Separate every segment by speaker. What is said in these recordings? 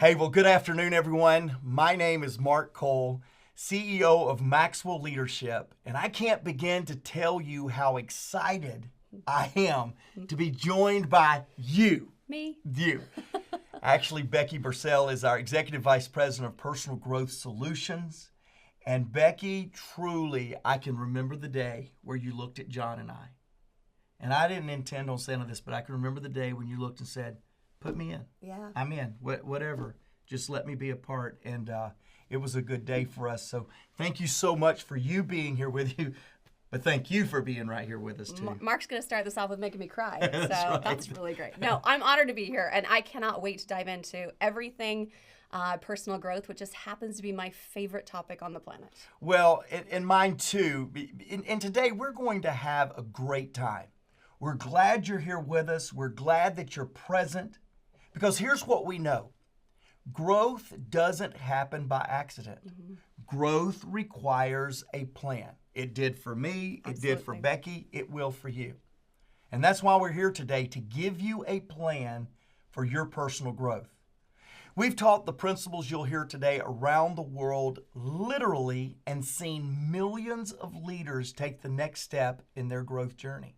Speaker 1: Hey, well, good afternoon, everyone. My name is Mark Cole, CEO of Maxwell Leadership, and I can't begin to tell you how excited I am to be joined by you.
Speaker 2: Me?
Speaker 1: You. Actually, Becky Bursell is our Executive Vice President of Personal Growth Solutions. And Becky, truly, I can remember the day where you looked at John and I. And I didn't intend on saying this, but I can remember the day when you looked and said, put me in.
Speaker 2: Yeah.
Speaker 1: I'm in. Whatever. Just let me be a part. And it was a good day for us. So thank you so much for you being here with you. But thank you for being right here with us, too.
Speaker 2: Mark's going to start this off with making me cry. So
Speaker 1: right.
Speaker 2: That's really great. No, I'm honored to be here. And I cannot wait to dive into everything personal growth, which just happens to be my favorite topic on the planet.
Speaker 1: Well, and mine, too. And today we're going to have a great time. We're glad you're here with us. We're glad that you're present. Because here's what we know. Growth doesn't happen by accident. Mm-hmm. Growth requires a plan. It did for me. Absolutely. It did for Becky. It will for you. And that's why we're here today, to give you a plan for your personal growth. We've taught the principles you'll hear today around the world, literally, and seen millions of leaders take the next step in their growth journey.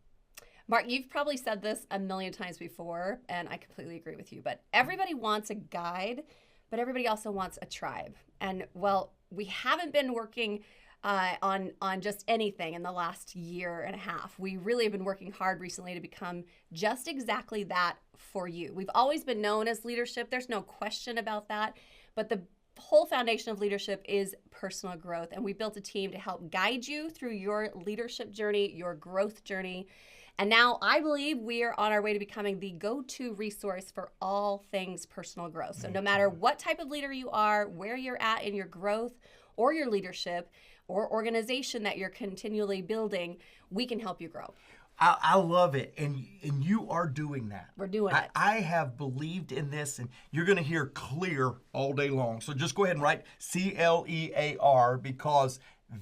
Speaker 2: Mark, you've probably said this a million times before, and I completely agree with you, but everybody wants a guide, but everybody also wants a tribe. And, well, we haven't been working on just anything in the last year and a half. We really have been working hard recently to become just exactly that for you. We've always been known as leadership. There's no question about that, but the whole foundation of leadership is personal growth, and we built a team to help guide you through your leadership journey, your growth journey. And now I believe we are on our way to becoming the go-to resource for all things personal growth. So no matter what type of leader you are, where you're at in your growth or your leadership or organization that you're continually building, we can help you grow.
Speaker 1: I love it. And you are doing that.
Speaker 2: We're doing it.
Speaker 1: I have believed in this, and you're going to hear clear all day long. So just go ahead and write CLEAR, because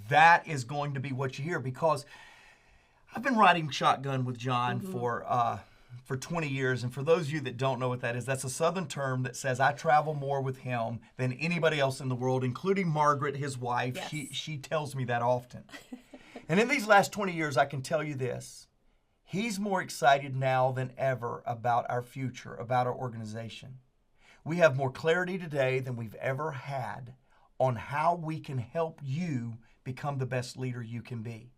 Speaker 1: that is going to be what you hear. Because I've been riding shotgun with John for 20 years, and for those of you that don't know what that is, that's a Southern term that says I travel more with him than anybody else in the world, including Margaret, his wife. Yes. She tells me that often. And in these last 20 years, I can tell you this. He's more excited now than ever about our future, about our organization. We have more clarity today than we've ever had on how we can help you become the best leader you can be.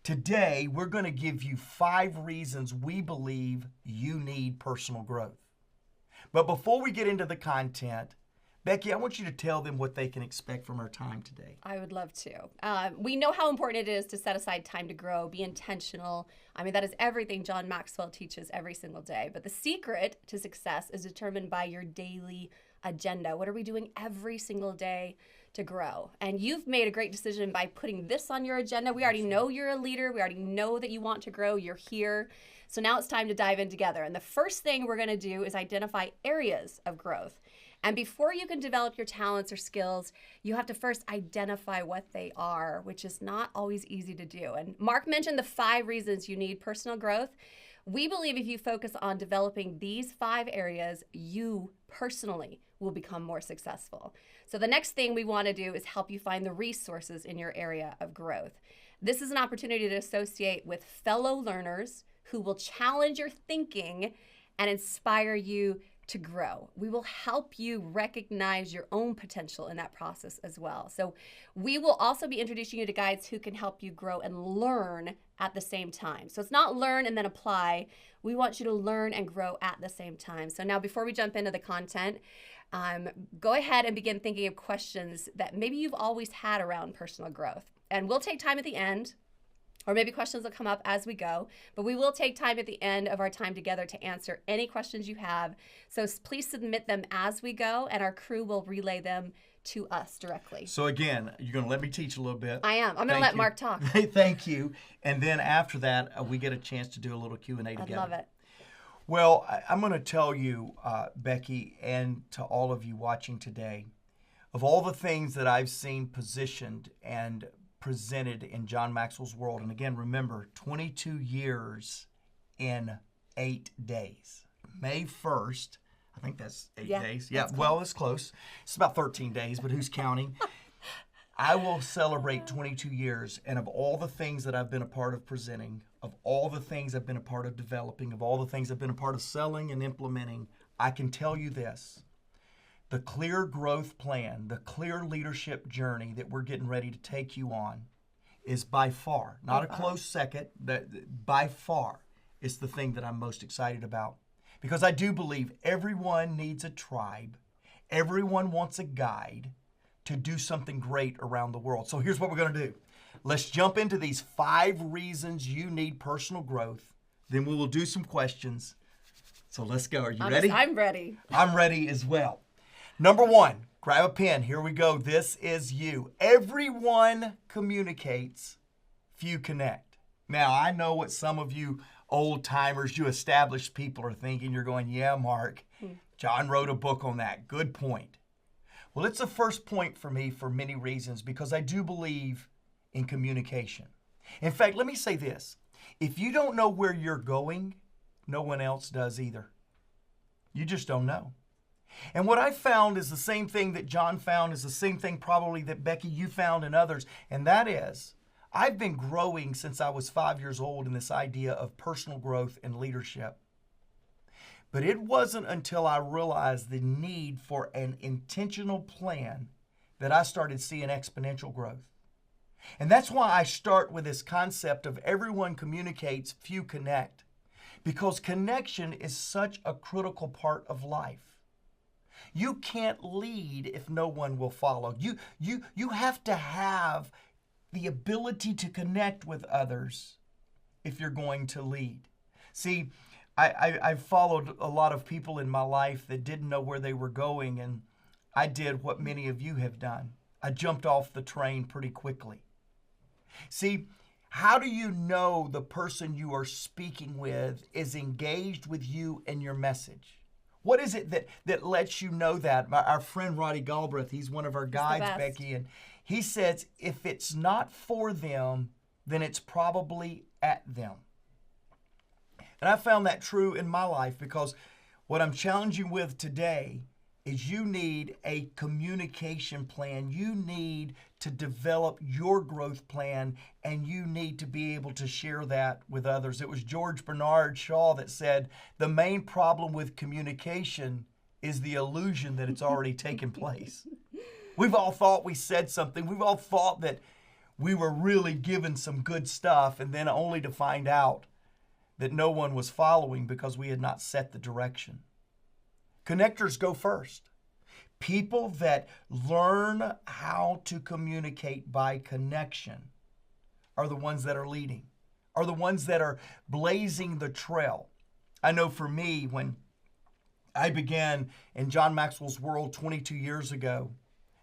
Speaker 1: Today, we're going to give you 5 reasons we believe you need personal growth. But before we get into the content, Becky, I want you to tell them what they can expect from our time today.
Speaker 2: I would love to. We know how important it is to set aside time to grow, be intentional. I mean, that is everything John Maxwell teaches every single day. But the secret to success is determined by your daily agenda. What are we doing every single day to grow? And you've made a great decision by putting this on your agenda. We already know you're a leader. We already know that you want to grow. You're here. So now it's time to dive in together. And the first thing we're going to do is identify areas of growth. And before you can develop your talents or skills, you have to first identify what they are, which is not always easy to do. And Mark mentioned the 5 reasons you need personal growth. We believe if you focus on developing these 5 areas, you personally will become more successful. So the next thing we want to do is help you find the resources in your area of growth. This is an opportunity to associate with fellow learners who will challenge your thinking and inspire you to grow. We will help you recognize your own potential in that process as well. So we will also be introducing you to guides who can help you grow and learn at the same time. So it's not learn and then apply. We want you to learn and grow at the same time. So now before we jump into the content, go ahead and begin thinking of questions that maybe you've always had around personal growth. And we'll take time at the end, or maybe questions will come up as we go, but we will take time at the end of our time together to answer any questions you have. So please submit them as we go, and our crew will relay them to us directly.
Speaker 1: So again, you're going to let me teach a little bit.
Speaker 2: I am. I'm going to let Mark talk.
Speaker 1: Thank you. And then after that, we get a chance to do a little Q&A together.
Speaker 2: I love it.
Speaker 1: Well, I'm going to tell you, Becky, and to all of you watching today, of all the things that I've seen positioned and presented in John Maxwell's world, and again, remember, 22 years in 8 days. May 1st, I think that's 8
Speaker 2: Yeah,
Speaker 1: days. Yeah,
Speaker 2: that's
Speaker 1: well, it's close. It's about 13 days, but who's counting? I will celebrate 22 years, and of all the things that I've been a part of presenting, of all the things I've been a part of developing, of all the things I've been a part of selling and implementing, I can tell you this. The clear growth plan, the clear leadership journey that we're getting ready to take you on is by far, not a close second, that by far is the thing that I'm most excited about. Because I do believe everyone needs a tribe. Everyone wants a guide to do something great around the world. So here's what we're going to do. Let's jump into these 5 reasons you need personal growth. Then we will do some questions. So let's go. Are you ready?
Speaker 2: I'm ready.
Speaker 1: I'm ready as well. Number 1, grab a pen. Here we go. This is you. Everyone communicates, few connect. Now, I know what some of you old timers, you established people are thinking. You're going, yeah, Mark, John wrote a book on that. Good point. Well, it's the first point for me for many reasons because I do believe in communication. In fact, let me say this. If you don't know where you're going, no one else does either. You just don't know. And what I found is the same thing that John found, is the same thing probably that Becky, you found, and others. And that is, I've been growing since I was 5 years old in this idea of personal growth and leadership. But it wasn't until I realized the need for an intentional plan that I started seeing exponential growth. And that's why I start with this concept of everyone communicates, few connect. Because connection is such a critical part of life. You can't lead if no one will follow. You have to have the ability to connect with others if you're going to lead. See, I've followed a lot of people in my life that didn't know where they were going, and I did what many of you have done. I jumped off the train pretty quickly. See, how do you know the person you are speaking with is engaged with you and your message? What is it that lets you know that? Our friend Roddy Galbraith, he's one of our guides, Becky, and he says, if it's not for them, then it's probably at them. And I found that true in my life because what I'm challenging you with today is you need a communication plan. You need to develop your growth plan, and you need to be able to share that with others. It was George Bernard Shaw that said, the main problem with communication is the illusion that it's already taken place. We've all thought we said something. We've all thought that we were really given some good stuff, and then only to find out that no one was following because we had not set the direction. Connectors go first. People that learn how to communicate by connection are the ones that are leading, are the ones that are blazing the trail. I know for me, when I began in John Maxwell's world 22 years ago,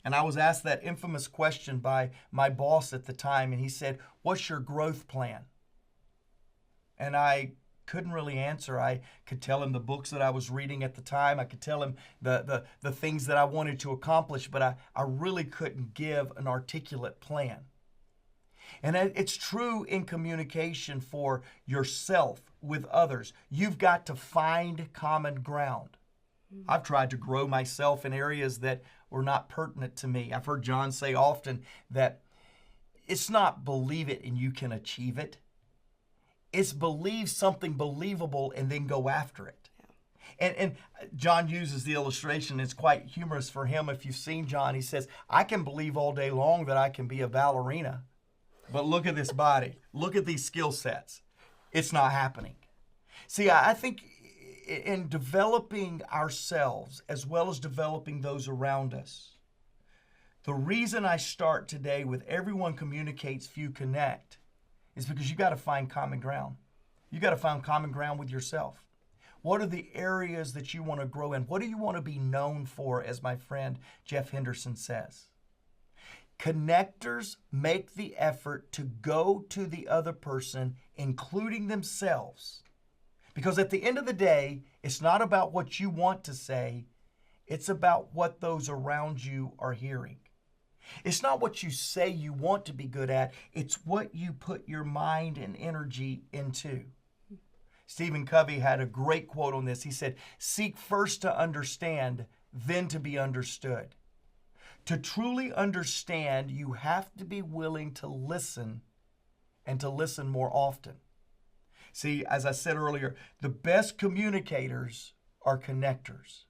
Speaker 1: and I was asked that infamous question by my boss at the time, and he said, "What's your growth plan?" And I couldn't really answer. I could tell him the books that I was reading at the time. I could tell him the things that I wanted to accomplish, but I really couldn't give an articulate plan. And it's true in communication for yourself with others. You've got to find common ground. I've tried to grow myself in areas that were not pertinent to me. I've heard John say often that it's not believe it and you can achieve it. It's believe something believable and then go after it. And John uses the illustration. It's quite humorous for him. If you've seen John, he says, I can believe all day long that I can be a ballerina, but look at this body. Look at these skill sets. It's not happening. See, I think in developing ourselves as well as developing those around us, the reason I start today with everyone communicates, few connect, is because you got to find common ground. You got to find common ground with yourself. What are the areas that you want to grow in? What do you want to be known for, as my friend Jeff Henderson says? Connectors make the effort to go to the other person, including themselves. Because at the end of the day, it's not about what you want to say. It's about what those around you are hearing. It's not what you say you want to be good at. It's what you put your mind and energy into. Stephen Covey had a great quote on this. He said, "Seek first to understand, then to be understood." To truly understand, you have to be willing to listen and to listen more often. See, as I said earlier, the best communicators are connectors.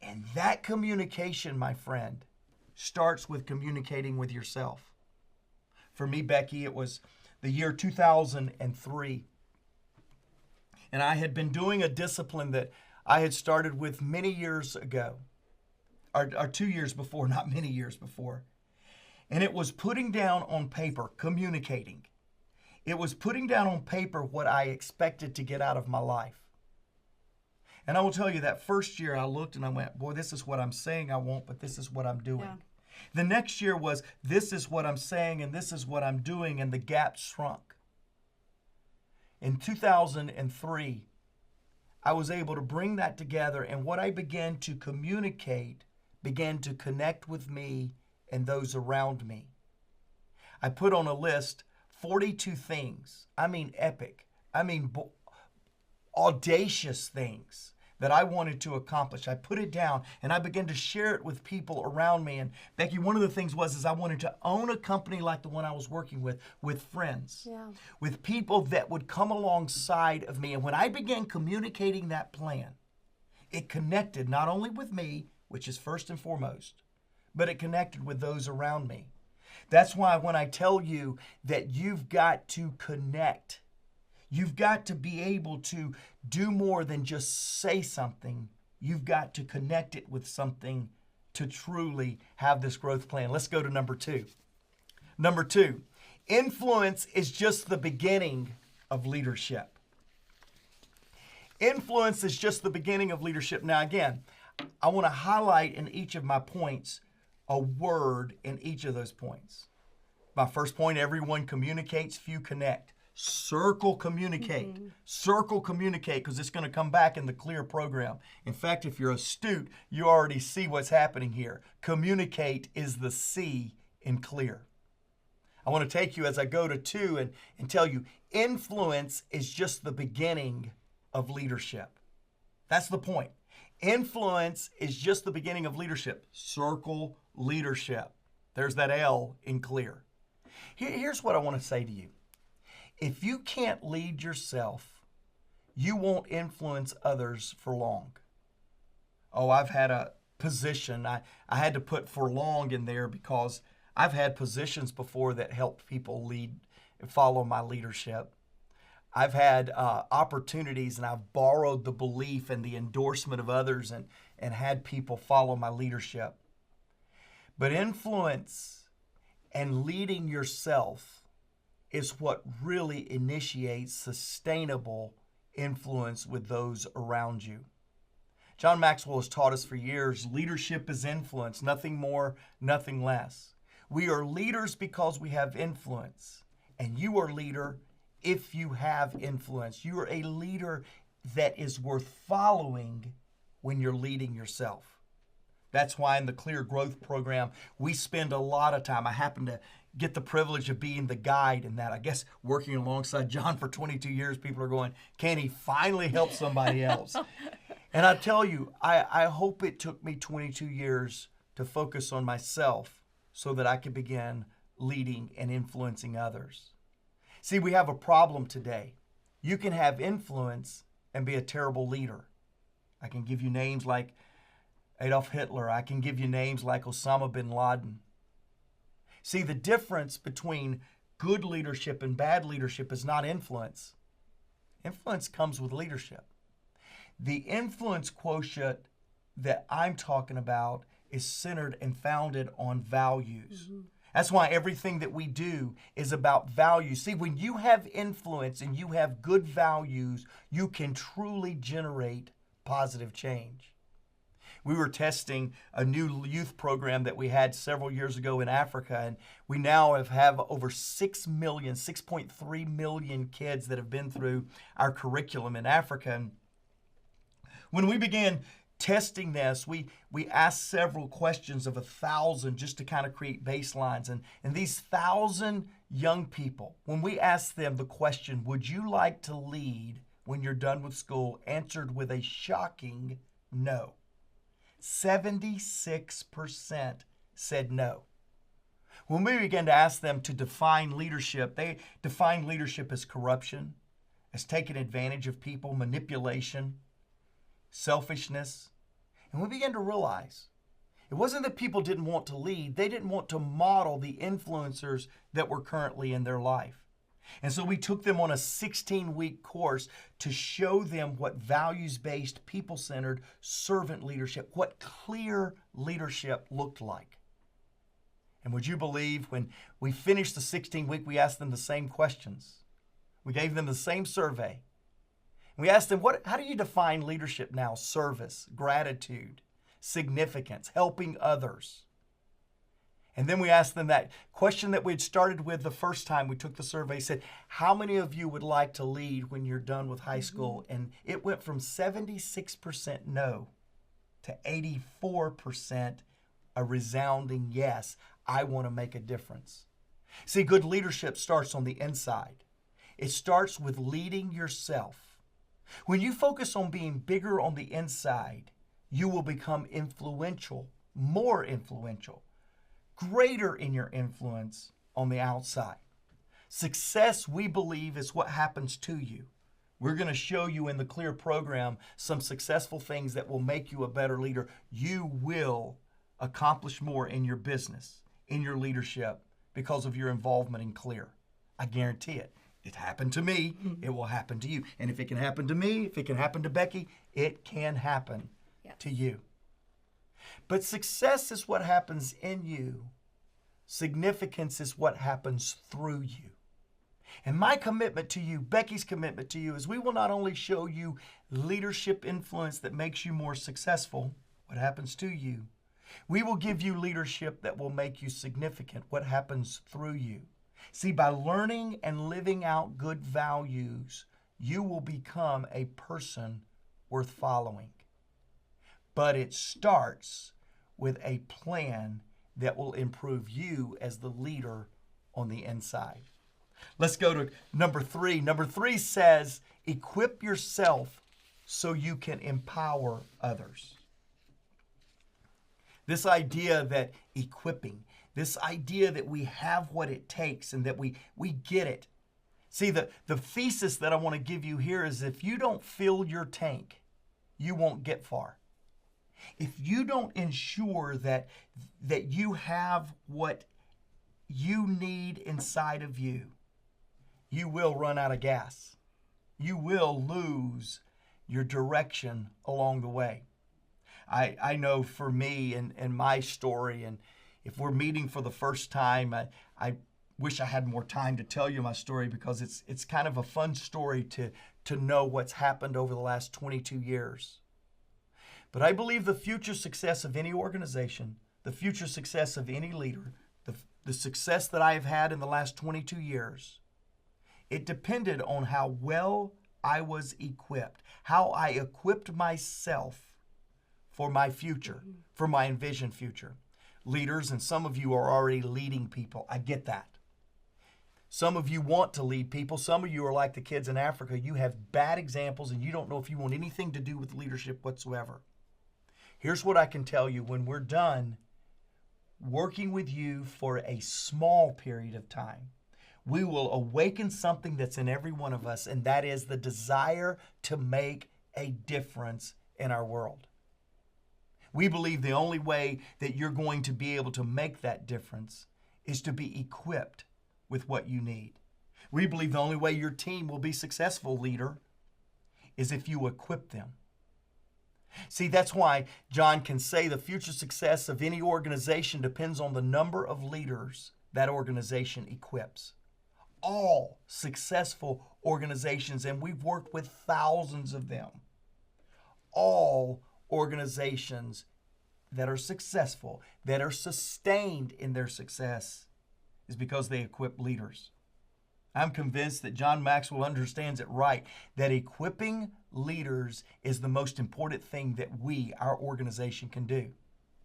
Speaker 1: And that communication, my friend, starts with communicating with yourself. For me, Becky, it was the year 2003. And I had been doing a discipline that I had started with many years ago, or 2 years before, not many years before. And it was putting down on paper, communicating. It was putting down on paper what I expected to get out of my life. And I will tell you that first year I looked and I went, boy, this is what I'm saying I want, but this is what I'm doing.
Speaker 2: Yeah.
Speaker 1: The next year was, this is what I'm saying and this is what I'm doing, and the gap shrunk. In 2003, I was able to bring that together, and what I began to communicate began to connect with me and those around me. I put on a list 42 things. I mean epic. I mean audacious things that I wanted to accomplish. I put it down and I began to share it with people around me. And Becky, one of the things was I wanted to own a company like the one I was working with friends, with people that would come alongside of me. And when I began communicating that plan, it connected not only with me, which is first and foremost, but it connected with those around me. That's why when I tell you that you've got to connect, you've got to be able to do more than just say something. You've got to connect it with something to truly have this growth plan. Let's go to number 2. Number 2, influence is just the beginning of leadership. Influence is just the beginning of leadership. Now, again, I want to highlight in each of my points a word in each of those points. My first point, everyone communicates, few connect. Circle communicate. Circle communicate, because it's going to come back in the CLEAR program. In fact, if you're astute, you already see what's happening here. Communicate is the C in CLEAR. I want to take you as I go to 2 and tell you, influence is just the beginning of leadership. That's the point. Influence is just the beginning of leadership. Circle leadership. There's that L in CLEAR. Here's what I want to say to you. If you can't lead yourself, you won't influence others for long. Oh, I've had a position. I had to put for long in there because I've had positions before that helped people lead and follow my leadership. I've had opportunities, and I've borrowed the belief and the endorsement of others and had people follow my leadership. But influence and leading yourself is what really initiates sustainable influence with those around you. John Maxwell has taught us for years, leadership is influence, nothing more, nothing less. We are leaders because we have influence, and you are a leader if you have influence. You are a leader that is worth following when you're leading yourself. That's why in the CLEAR Growth Program, we spend a lot of time. I happen to get the privilege of being the guide in that. I guess working alongside John for 22 years, people are going, can he finally help somebody else? And I tell you, I hope it took me 22 years to focus on myself so that I could begin leading and influencing others. See, we have a problem today. You can have influence and be a terrible leader. I can give you names like Adolf Hitler. I can give you names like Osama bin Laden. See, the difference between good leadership and bad leadership is not influence. Influence comes with leadership. The influence quotient that I'm talking about is centered and founded on values. That's why everything that we do is about values. See, when you have influence and you have good values, you can truly generate positive change. We were testing a new youth program that we had several years ago in Africa, and we now have over 6.3 million kids that have been through our curriculum in Africa. And when we began testing this, we asked several questions of 1,000 just to kind of create baselines. And these 1,000 young people, when we asked them the question, would you like to lead when you're done with school answered with a shocking no. 76% said no. When we began to ask them to define leadership, they defined leadership as corruption, as taking advantage of people, manipulation, selfishness. And we began to realize it wasn't that people didn't want to lead, they didn't want to model the influencers that were currently in their life. And so we took them on a 16-week course to show them what values-based, people-centered servant leadership, what clear leadership looked like. And would you believe when we finished the 16-week, we asked them the same questions. We gave them the same survey. We asked them, how do you define leadership now? Service, gratitude, significance, helping others. And then we asked them that question that we'd started with the first time we took the survey, said, how many of you would like to lead when you're done with high school? And it went from 76% no to 84% a resounding yes. I want to make a difference. See, good leadership starts on the inside. It starts with leading yourself. When you focus on being bigger on the inside, you will become influential, more influential, greater in your influence on the outside. Success, we believe, is what happens to you. We're going to show you in the Clear program some successful things that will make you a better leader. You will accomplish more in your business, in your leadership, because of your involvement in Clear. I guarantee it. It happened to me. It will happen to you. And if it can happen to me, if it can happen to Becky, it can happen to you. But success is what happens in you. Significance is what happens through you. And my commitment to you, Becky's commitment to you, is we will not only show you leadership influence that makes you more successful, what happens to you, we will give you leadership that will make you significant, what happens through you. See, by learning and living out good values, you will become a person worth following. But it starts with a plan that will improve you as the leader on the inside. Let's go to number 3. Number 3 says, equip yourself so you can empower others. This idea that equipping, this idea that we have what it takes and that we get it. See, the thesis that I want to give you here is if you don't fill your tank, you won't get far. If you don't ensure that you have what you need inside of you, you will run out of gas. You will lose your direction along the way. I know for me and my story, and if we're meeting for the first time, I wish I had more time to tell you my story because it's kind of a fun story to know what's happened over the last 22 years. But I believe the future success of any organization, the future success of any leader, the success that I have had in the last 22 years, it depended on how well I was equipped, how I equipped myself for my future, for my envisioned future. Leaders, and some of you are already leading people. I get that. Some of you want to lead people. Some of you are like the kids in Africa. You have bad examples and you don't know if you want anything to do with leadership whatsoever. Here's what I can tell you. When we're done working with you for a small period of time, we will awaken something that's in every one of us, and that is the desire to make a difference in our world. We believe the only way that you're going to be able to make that difference is to be equipped with what you need. We believe the only way your team will be successful, leader, is if you equip them. See, that's why John can say the future success of any organization depends on the number of leaders that organization equips. All successful organizations, and we've worked with thousands of them, all organizations that are successful, that are sustained in their success, is because they equip leaders. I'm convinced that John Maxwell understands it right, that equipping leaders is the most important thing that we, our organization, can do.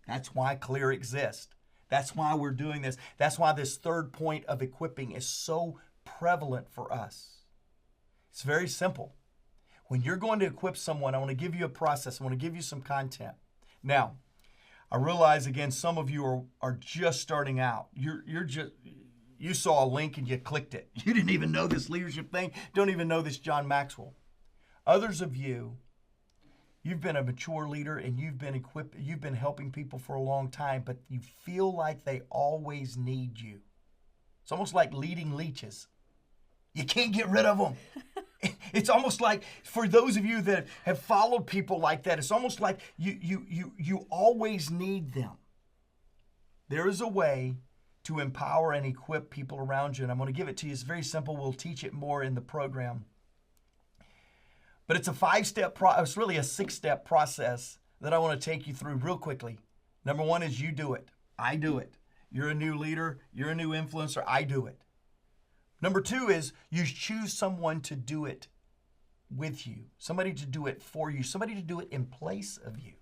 Speaker 1: That's why Clear exists. That's why we're doing this. That's why this third point of equipping is so prevalent for us. It's very simple. When you're going to equip someone, I want to give you a process. I want to give you some content. Now, I realize, again, some of you are just starting out. You saw a link and you clicked it. You didn't even know this leadership thing. Don't even know this John Maxwell. Others of you, you've been a mature leader and you've been helping people for a long time, but you feel like they always need you. It's almost like leading leeches. You can't get rid of them. It's almost like, for those of you that have followed people like that, it's almost like you always need them. There is a way to empower and equip people around you, and I'm going to give it to you. It's very simple. We'll teach it more in the program. But it's a 5-step it's really a 6-step process that I want to take you through real quickly. Number 1 is you do it. I do it. You're a new leader. You're a new influencer. I do it. Number 2 is you choose someone to do it with you, somebody to do it for you, somebody to do it in place of you.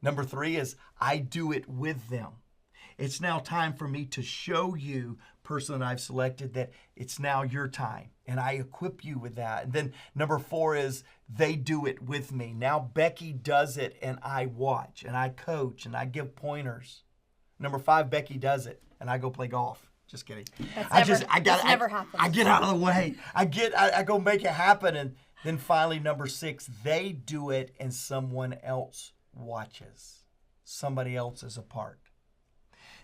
Speaker 1: Number 3 is I do it with them. It's now time for me to show you, person that I've selected, that it's now your time, and I equip you with that. And then number 4 is they do it with me. Now Becky does it, and I watch, and I coach, and I give pointers. Number 5, Becky does it, and I go play golf. Just kidding.
Speaker 2: That's never happened.
Speaker 1: I get out of the way. I go make it happen. And then finally, number 6, they do it and someone else watches. Somebody else is a part.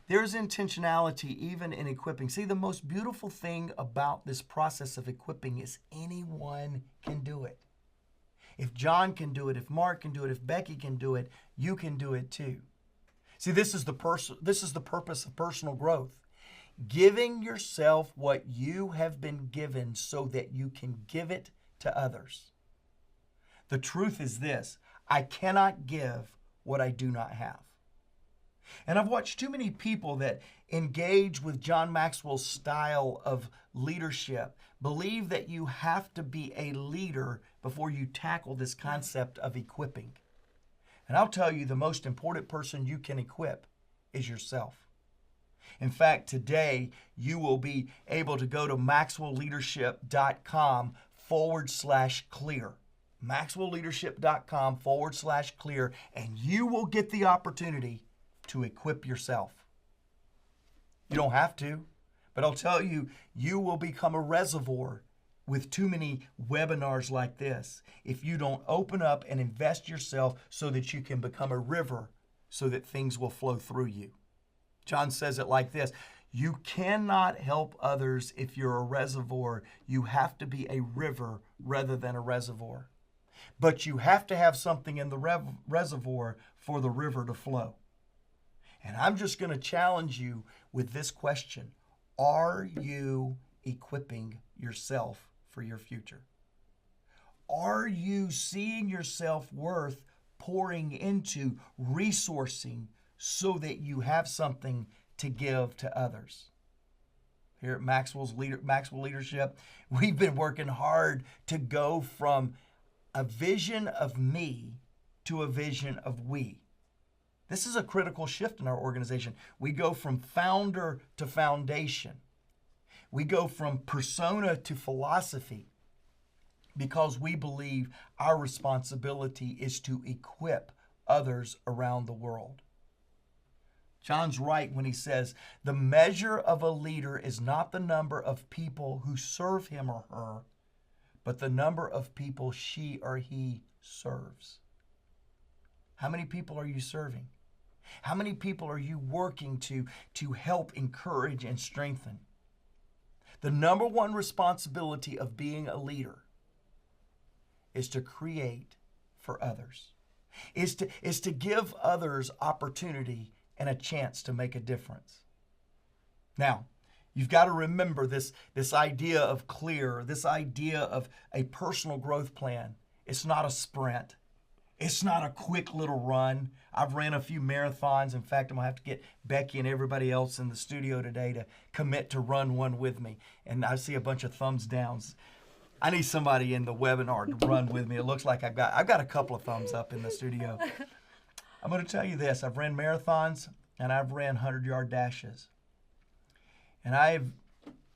Speaker 1: There's intentionality even in equipping. See, the most beautiful thing about this process of equipping is anyone can do it. If John can do it, if Mark can do it, if Becky can do it, you can do it too. See, this is the purpose of personal growth. Giving yourself what you have been given so that you can give it to others. The truth is this: I cannot give what I do not have. And I've watched too many people that engage with John Maxwell's style of leadership believe that you have to be a leader before you tackle this concept of equipping. And I'll tell you, the most important person you can equip is yourself. In fact, today you will be able to go to maxwellleadership.com/clear. maxwellleadership.com/clear, and you will get the opportunity to equip yourself. You don't have to, but I'll tell you, you will become a reservoir with too many webinars like this if you don't open up and invest yourself so that you can become a river so that things will flow through you. John says it like this: you cannot help others if you're a reservoir. You have to be a river rather than a reservoir. But you have to have something in the reservoir for the river to flow. And I'm just going to challenge you with this question: are you equipping yourself for your future? Are you seeing your self-worth pouring into resourcing so that you have something to give to others? Here at Maxwell Leadership, we've been working hard to go from a vision of me to a vision of we. This is a critical shift in our organization. We go from founder to foundation. We go from persona to philosophy because we believe our responsibility is to equip others around the world. John's right when he says the measure of a leader is not the number of people who serve him or her, but the number of people she or he serves. How many people are you serving? How many people are you working to help encourage and strengthen? The number one responsibility of being a leader is to create for others, is to give others opportunity and a chance to make a difference. Now, you've got to remember this idea of clear, this idea of a personal growth plan. It's not a sprint. It's not a quick little run. I've ran a few marathons. In fact, I'm going to have to get Becky and everybody else in the studio today to commit to run one with me. And I see a bunch of thumbs downs. I need somebody in the webinar to run with me. It looks like I've got a couple of thumbs up in the studio. I'm going to tell you this. I've ran marathons and I've ran 100-yard dashes. And I've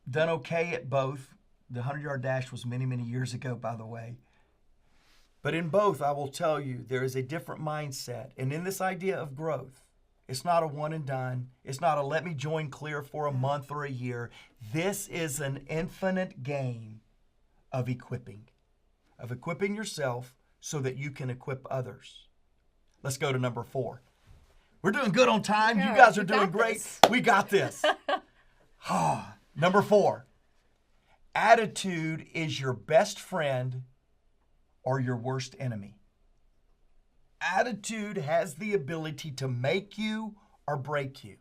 Speaker 1: done okay at both. The 100-yard dash was many, many years ago, by the way. But in both, I will tell you, there is a different mindset. And in this idea of growth, it's not a one and done. It's not a let me join Clear for a month or a year. This is an infinite game of equipping yourself so that you can equip others. Let's go to number 4. We're doing good on time. You guys are doing great. We got this. Number 4, attitude is your best friend or your worst enemy. Attitude has the ability to make you or break you.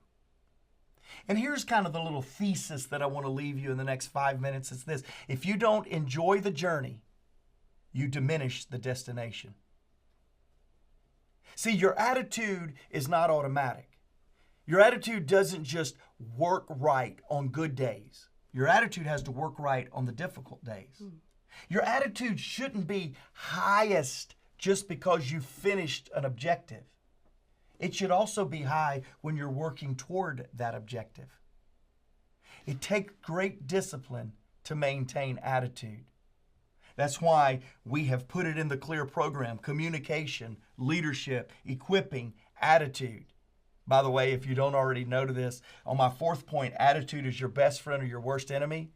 Speaker 1: And here's kind of the little thesis that I want to leave you in the next 5 minutes. It's this: if you don't enjoy the journey, you diminish the destination. See, your attitude is not automatic. Your attitude doesn't just work right on good days. Your attitude has to work right on the difficult days. Your attitude shouldn't be highest just because you finished an objective. It should also be high when you're working toward that objective. It takes great discipline to maintain attitude. That's why we have put it in the Clear program: communication, leadership, equipping, attitude. By the way, if you don't already know this, on my 4th point, attitude is your best friend or your worst enemy.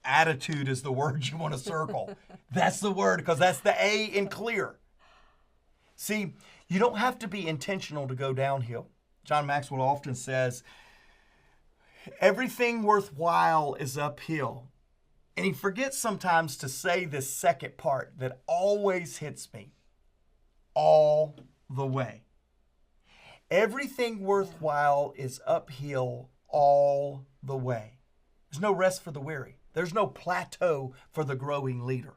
Speaker 1: Attitude is the word you want to circle. That's the word, because that's the A in Clear. See, you don't have to be intentional to go downhill. John Maxwell often says, everything worthwhile is uphill. And he forgets sometimes to say this second part that always hits me: all the way. Everything worthwhile is uphill all the way. There's no rest for the weary. There's no plateau for the growing leader.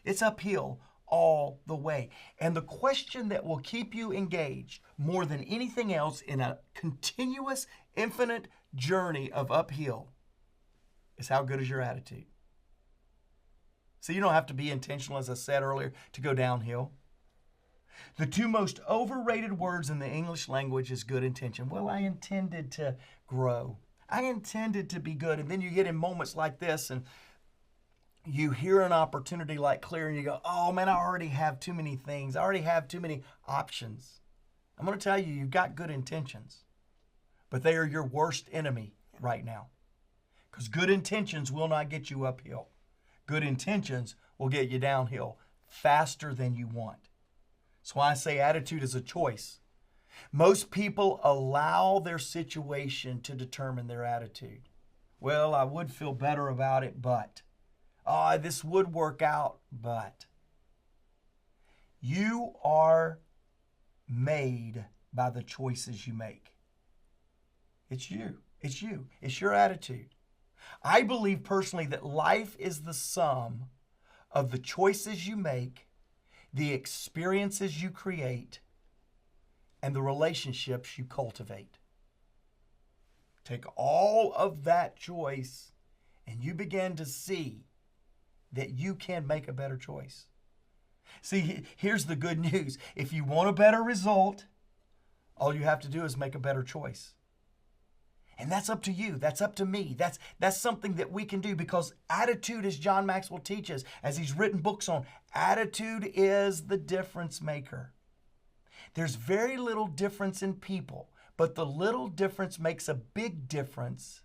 Speaker 1: It's uphill all the way. And the question that will keep you engaged more than anything else in a continuous, infinite journey of uphill is how good is your attitude. So you don't have to be intentional, as I said earlier, to go downhill. The 2 most overrated words in the English language is good intention. Well, I intended to grow. I intended to be good. And then you get in moments like this and you hear an opportunity like Clear and you go, oh man, I already have too many things. I already have too many options. I'm going to tell you, you've got good intentions, but they are your worst enemy right now. Because good intentions will not get you uphill. Good intentions will get you downhill faster than you want. That's why I say attitude is a choice. Most people allow their situation to determine their attitude. Well, I would feel better about it, but. Oh, this would work out, but. You are made by the choices you make. It's you. It's you. It's your attitude. I believe personally that life is the sum of the choices you make, the experiences you create, and the relationships you cultivate. Take all of that choice and you begin to see that you can make a better choice. See, here's the good news. If you want a better result, all you have to do is make a better choice. And that's up to you. That's up to me. That's something that we can do, because attitude, as John Maxwell teaches, as he's written books on, attitude is the difference maker. There's very little difference in people, but the little difference makes a big difference.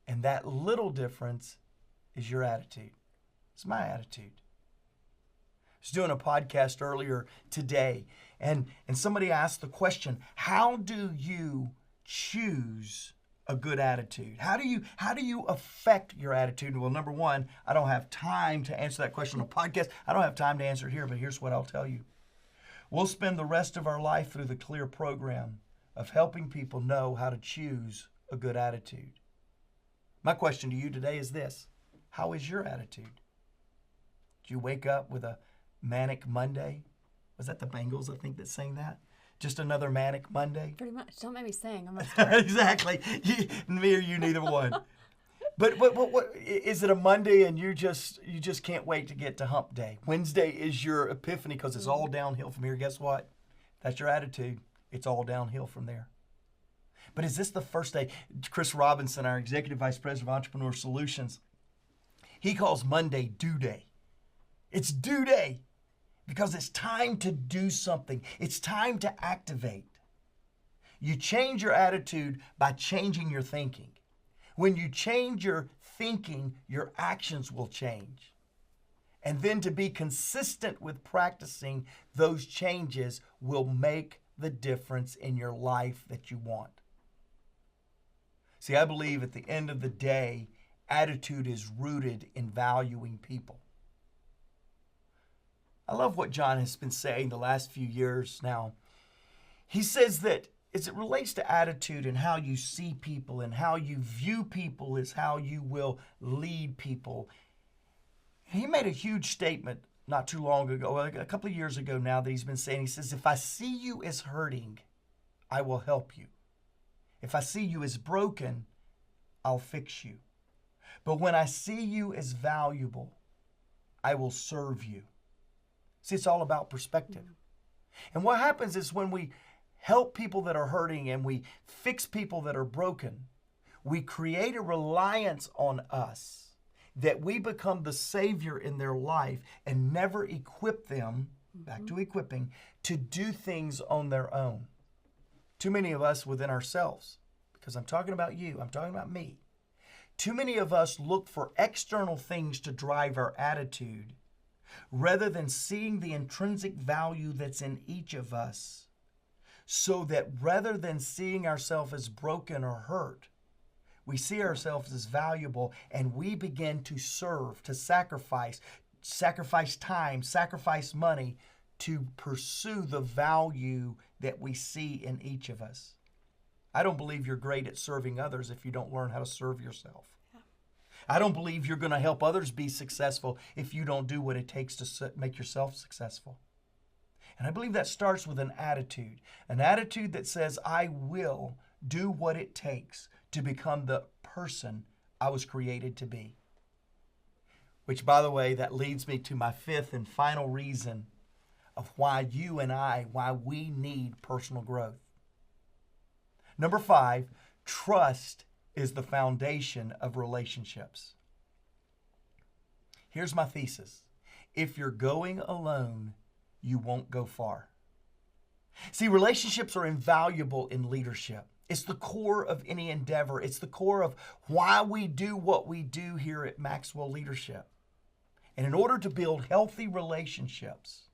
Speaker 1: And that little difference is your attitude. It's my attitude. I was doing a podcast earlier today, and somebody asked the question, how do you choose a good attitude? How do you affect your attitude? Well, number one, I don't have time to answer that question on a podcast. I don't have time to answer it here, but here's what I'll tell you. We'll spend the rest of our life through the Clear program of helping people know how to choose a good attitude. My question to you today is this: how is your attitude? Did you wake up with a manic Monday? Was that the Bengals, I think, that sang that? Just another manic Monday?
Speaker 2: Pretty much. Don't make me sing. I'm not
Speaker 1: Exactly. Me or you, neither one. But what is it, a Monday and you just can't wait to get to hump day? Wednesday is your epiphany because it's all downhill from here. Guess what? That's your attitude. It's all downhill from there. But is this the first day? Chris Robinson, our Executive Vice President of Entrepreneur Solutions, he calls Monday due day. It's due day. because it's time to do something. It's time to activate. You change your attitude by changing your thinking. When you change your thinking, your actions will change. And then to be consistent with practicing those changes will make the difference in your life that you want. See, I believe at the end of the day, attitude is rooted in valuing people. I love what John has been saying the last few years now. He says that as it relates to attitude and how you see people and how you view people is how you will lead people. He made a huge statement not too long ago, a couple of years ago now, that he's been saying. He says, if I see you as hurting, I will help you. If I see you as broken, I'll fix you. But when I see you as valuable, I will serve you. See, it's all about perspective. And what happens is when we help people that are hurting and we fix people that are broken, we create a reliance on us that we become the savior in their life and never equip them, back to equipping, to do things on their own. Too many of us within ourselves, because I'm talking about you, I'm talking about me. Too many of us look for external things to drive our attitude rather than seeing the intrinsic value that's in each of us, so that rather than seeing ourselves as broken or hurt, we see ourselves as valuable, and we begin to serve, to sacrifice time, sacrifice money to pursue the value that we see in each of us. I don't believe you're great at serving others if you don't learn how to serve yourself. Yeah. I don't believe you're going to help others be successful if you don't do what it takes to make yourself successful. And I believe that starts with an attitude that says, I will do what it takes to become the person I was created to be. Which, by the way, that leads me to my fifth and final reason of why we need personal growth. Number 5, trust is the foundation of relationships. Here's my thesis. If you're going alone, you won't go far. See, relationships are invaluable in leadership. It's the core of any endeavor. It's the core of why we do what we do here at Maxwell Leadership. And in order to build healthy relationships,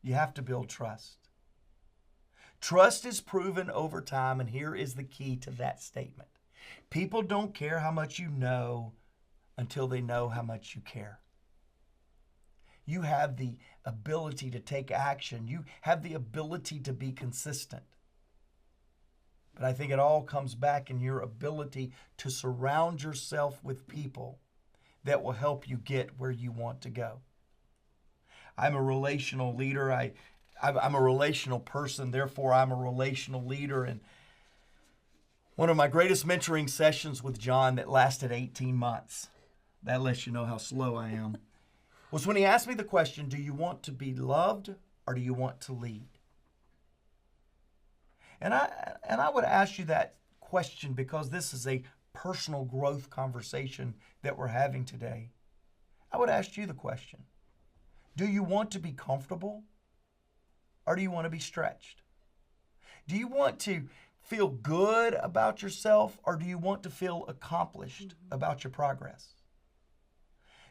Speaker 1: you have to build trust. Trust is proven over time, and here is the key to that statement. People don't care how much you know until they know how much you care. You have the ability to take action. You have the ability to be consistent. But I think it all comes back in your ability to surround yourself with people that will help you get where you want to go. I'm a relational leader. I'm a relational person, therefore I'm a relational leader. And one of my greatest mentoring sessions with John that lasted 18 months, that lets you know how slow I am, was when he asked me the question, do you want to be loved or do you want to lead? And I would ask you that question because this is a personal growth conversation that we're having today. I would ask you the question, do you want to be comfortable or do you want to be stretched? Do you want to feel good about yourself or do you want to feel accomplished about your progress?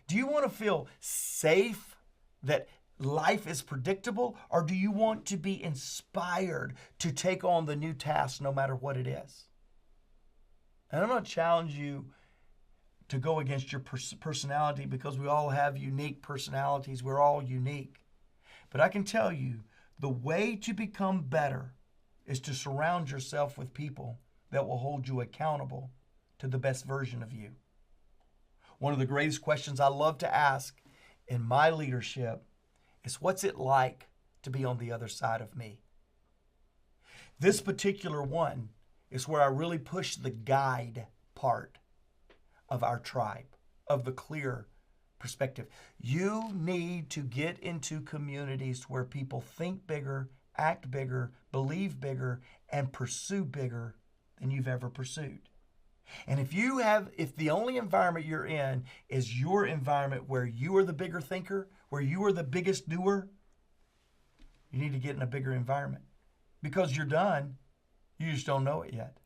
Speaker 1: Do you want to feel safe that life is predictable, or do you want to be inspired to take on the new task no matter what it is? And I'm going to challenge you to go against your personality because we all have unique personalities. We're all unique. But I can tell you, the way to become better is to surround yourself with people that will hold you accountable to the best version of you. One of the greatest questions I love to ask in my leadership is, what's it like to be on the other side of me? This particular one is where I really push the guide part of our tribe, of the clear perspective. You need to get into communities where people think bigger, act bigger, believe bigger, and pursue bigger than you've ever pursued. And if the only environment you're in is your environment where you are the bigger thinker, where you are the biggest doer, you need to get in a bigger environment. Because you're done, you just don't know it yet.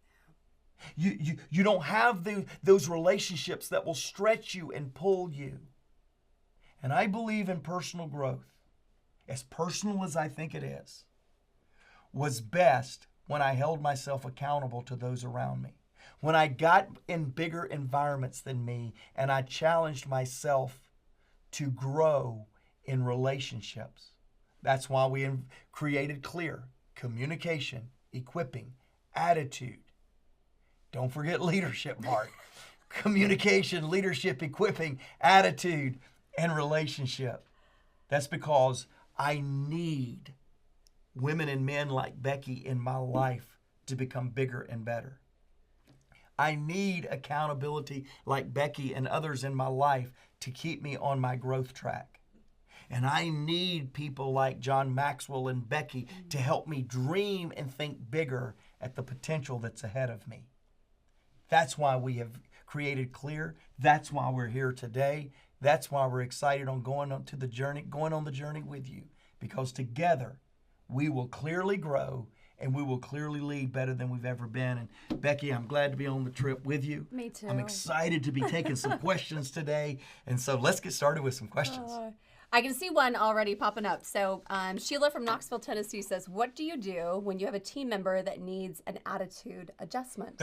Speaker 1: You don't have those relationships that will stretch you and pull you. And I believe in personal growth, as personal as I think it is, was best when I held myself accountable to those around me. When I got in bigger environments than me and I challenged myself to grow in relationships. That's why we created CLEAR: communication, equipping, attitude. Don't forget leadership, Mark. Communication, leadership, equipping, attitude, and relationship. That's because I need women and men like Becky in my life to become bigger and better. I need accountability like Becky and others in my life to keep me on my growth track. And I need people like John Maxwell and Becky to help me dream and think bigger at the potential that's ahead of me. That's why we have created CLEAR. That's why we're here today. That's why we're excited on going on the journey with you. Because together we will clearly grow and we will clearly lead better than we've ever been. And Becky, I'm glad to be on the trip with you.
Speaker 2: Me too.
Speaker 1: I'm excited to be taking some questions today. And so let's get started with some questions.
Speaker 2: I can see one already popping up. So Sheila from Knoxville, Tennessee says, what do you do when you have a team member that needs an attitude adjustment?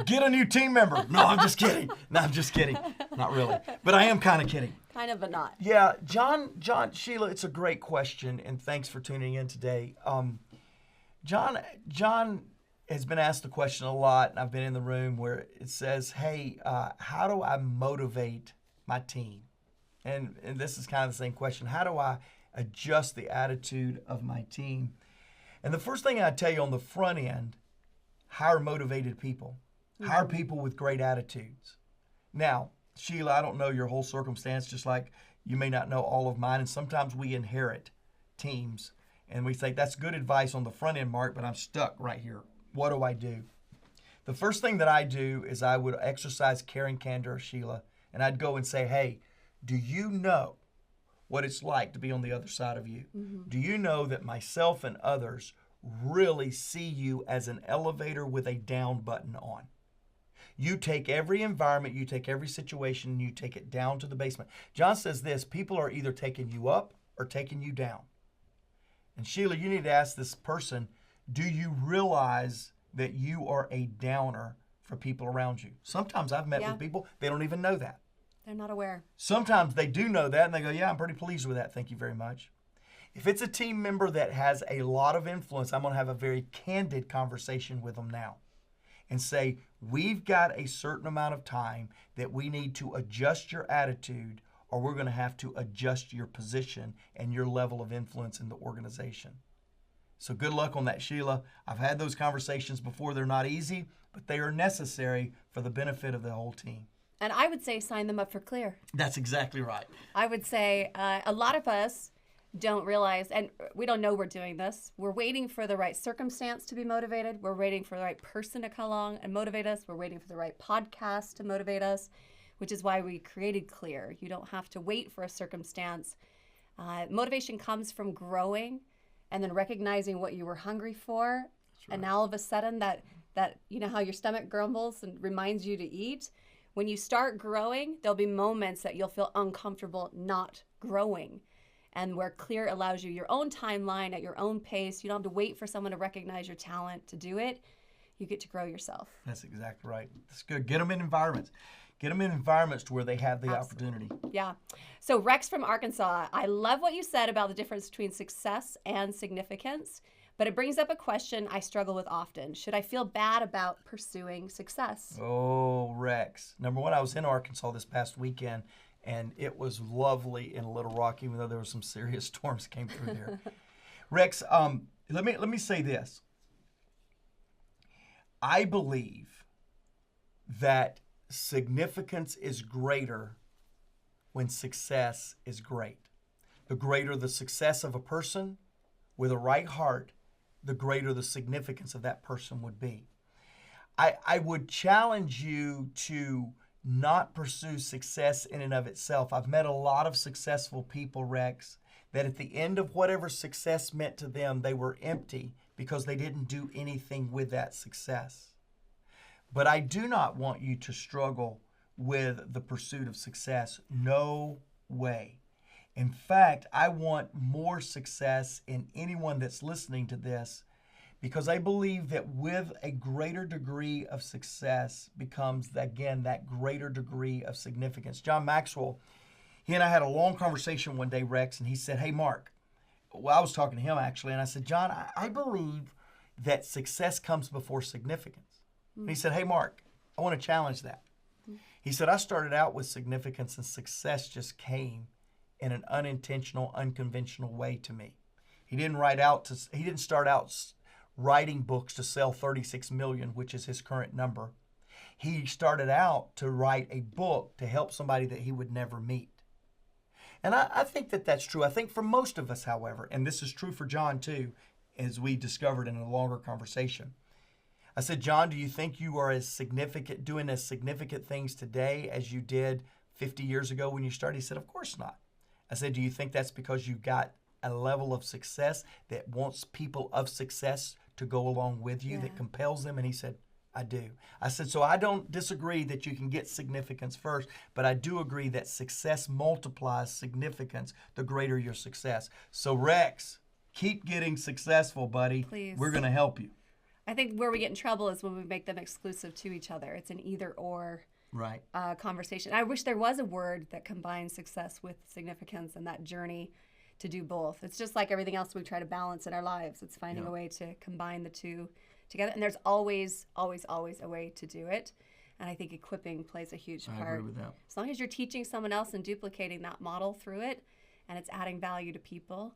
Speaker 1: Get a new team member. No, I'm just kidding. Not really. But I am kind of kidding.
Speaker 2: Kind of, but not.
Speaker 1: Yeah, John, Sheila, it's a great question, and thanks for tuning in today. John has been asked the question a lot, and I've been in the room where it says, hey, how do I motivate my team? And this is kind of the same question. How do I adjust the attitude of my team? And the first thing I tell you on the front end, hire motivated people. Hire people with great attitudes. Now, Sheila, I don't know your whole circumstance, just like you may not know all of mine. And sometimes we inherit teams and we think that's good advice on the front end, Mark, but I'm stuck right here. What do I do? The first thing that I do is I would exercise caring candor, Sheila, and I'd go and say, hey, do you know what it's like to be on the other side of you? Mm-hmm. Do you know that myself and others really see you as an elevator with a down button on? You take every environment, you take every situation, and you take it down to the basement. John says this, people are either taking you up or taking you down. And Sheila, you need to ask this person, do you realize that you are a downer for people around you? Sometimes I've met with people, they don't even know that.
Speaker 2: They're not aware.
Speaker 1: Sometimes they do know that and they go, yeah, I'm pretty pleased with that. Thank you very much. If it's a team member that has a lot of influence, I'm going to have a very candid conversation with them now and say, we've got a certain amount of time that we need to adjust your attitude or we're going to have to adjust your position and your level of influence in the organization. So good luck on that, Sheila. I've had those conversations before. They're not easy, but they are necessary for the benefit of the whole team.
Speaker 2: And I would say sign them up for CLEAR.
Speaker 1: That's exactly right.
Speaker 2: I would say a lot of us don't realize, and we don't know we're doing this. We're waiting for the right circumstance to be motivated. We're waiting for the right person to come along and motivate us. We're waiting for the right podcast to motivate us, which is why we created CLEAR. You don't have to wait for a circumstance. Motivation comes from growing and then recognizing what you were hungry for. Right. And now all of a sudden that you know how your stomach grumbles and reminds you to eat? When you start growing, there'll be moments that you'll feel uncomfortable not growing. And where CLEAR allows you your own timeline at your own pace. You don't have to wait for someone to recognize your talent to do it. You get to grow yourself.
Speaker 1: That's exactly right. That's good. Get them in environments. Get them in environments to where they have the opportunity.
Speaker 2: Yeah. So Rex from Arkansas, I love what you said about the difference between success and significance, but it brings up a question I struggle with often. Should I feel bad about pursuing success?
Speaker 1: Oh, Rex. Number one, I was in Arkansas this past weekend, and it was lovely in Little Rock, even though there were some serious storms came through there. Rex, let me say this. I believe that significance is greater when success is great. The greater the success of a person with a right heart, the greater the significance of that person would be. I would challenge you to not pursue success in and of itself. I've met a lot of successful people, Rex, that at the end of whatever success meant to them, they were empty because they didn't do anything with that success. But I do not want you to struggle with the pursuit of success. No way. In fact, I want more success in anyone that's listening to this, because I believe that with a greater degree of success becomes, again, that greater degree of significance. John Maxwell, he and I had a long conversation one day, Rex, and he said, hey, Mark, well, I was talking to him actually, and I said, John, I believe that success comes before significance. And he said, hey, Mark, I want to challenge that. He said, I started out with significance and success just came in an unintentional, unconventional way to me. He didn't start out writing books to sell 36 million, which is his current number. He started out to write a book to help somebody that he would never meet. And I think that that's true. I think for most of us, however, and this is true for John too, as we discovered in a longer conversation. I said, John, do you think you are doing as significant things today as you did 50 years ago when you started? He said, of course not. I said, do you think that's because you got a level of success that wants people of success to go along with you, that compels them? And he said, I do. I said, so I don't disagree that you can get significance first, but I do agree that success multiplies significance the greater your success. So Rex, keep getting successful, buddy.
Speaker 2: Please.
Speaker 1: We're going to help you.
Speaker 2: I think where we get in trouble is when we make them exclusive to each other. It's an either or conversation. I wish there was a word that combines success with significance and that journey to do both. It's just like everything else we try to balance in our lives. It's finding a way to combine the two together. And there's always, always, always a way to do it. And I think equipping plays a huge part.
Speaker 1: I agree with that.
Speaker 2: As long as you're teaching someone else and duplicating that model through it, and it's adding value to people,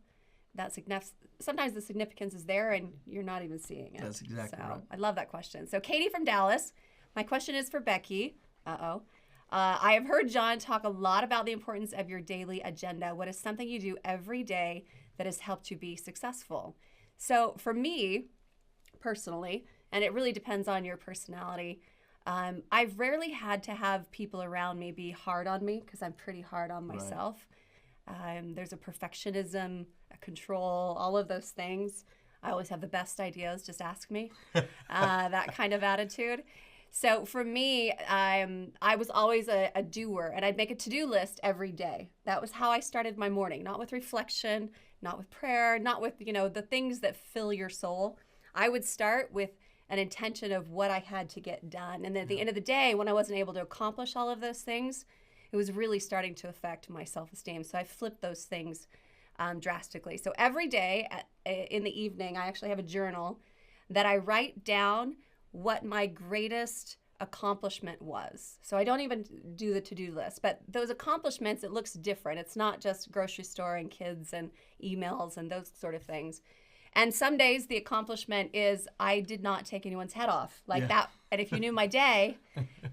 Speaker 2: sometimes the significance is there and you're not even seeing it.
Speaker 1: That's exactly right.
Speaker 2: I love that question. So Katie from Dallas, my question is for Becky. I have heard John talk a lot about the importance of your daily agenda. What is something you do every day that has helped you be successful? So for me, personally, and it really depends on your personality, I've rarely had to have people around me be hard on me because I'm pretty hard on myself. There's a perfectionism, a control, all of those things. I always have the best ideas, just ask me. That kind of attitude. So for me, I was always a doer, and I'd make a to-do list every day. That was how I started my morning, not with reflection, not with prayer, not with, the things that fill your soul. I would start with an intention of what I had to get done. And then at the end of the day, when I wasn't able to accomplish all of those things, it was really starting to affect my self-esteem. So I flipped those things drastically. So every day in the evening, I actually have a journal that I write down what my greatest accomplishment was. So I don't even do the to-do list, but those accomplishments, it looks different. It's not just grocery store and kids and emails and those sort of things. And some days the accomplishment is I did not take anyone's head off like that. And if you knew my day,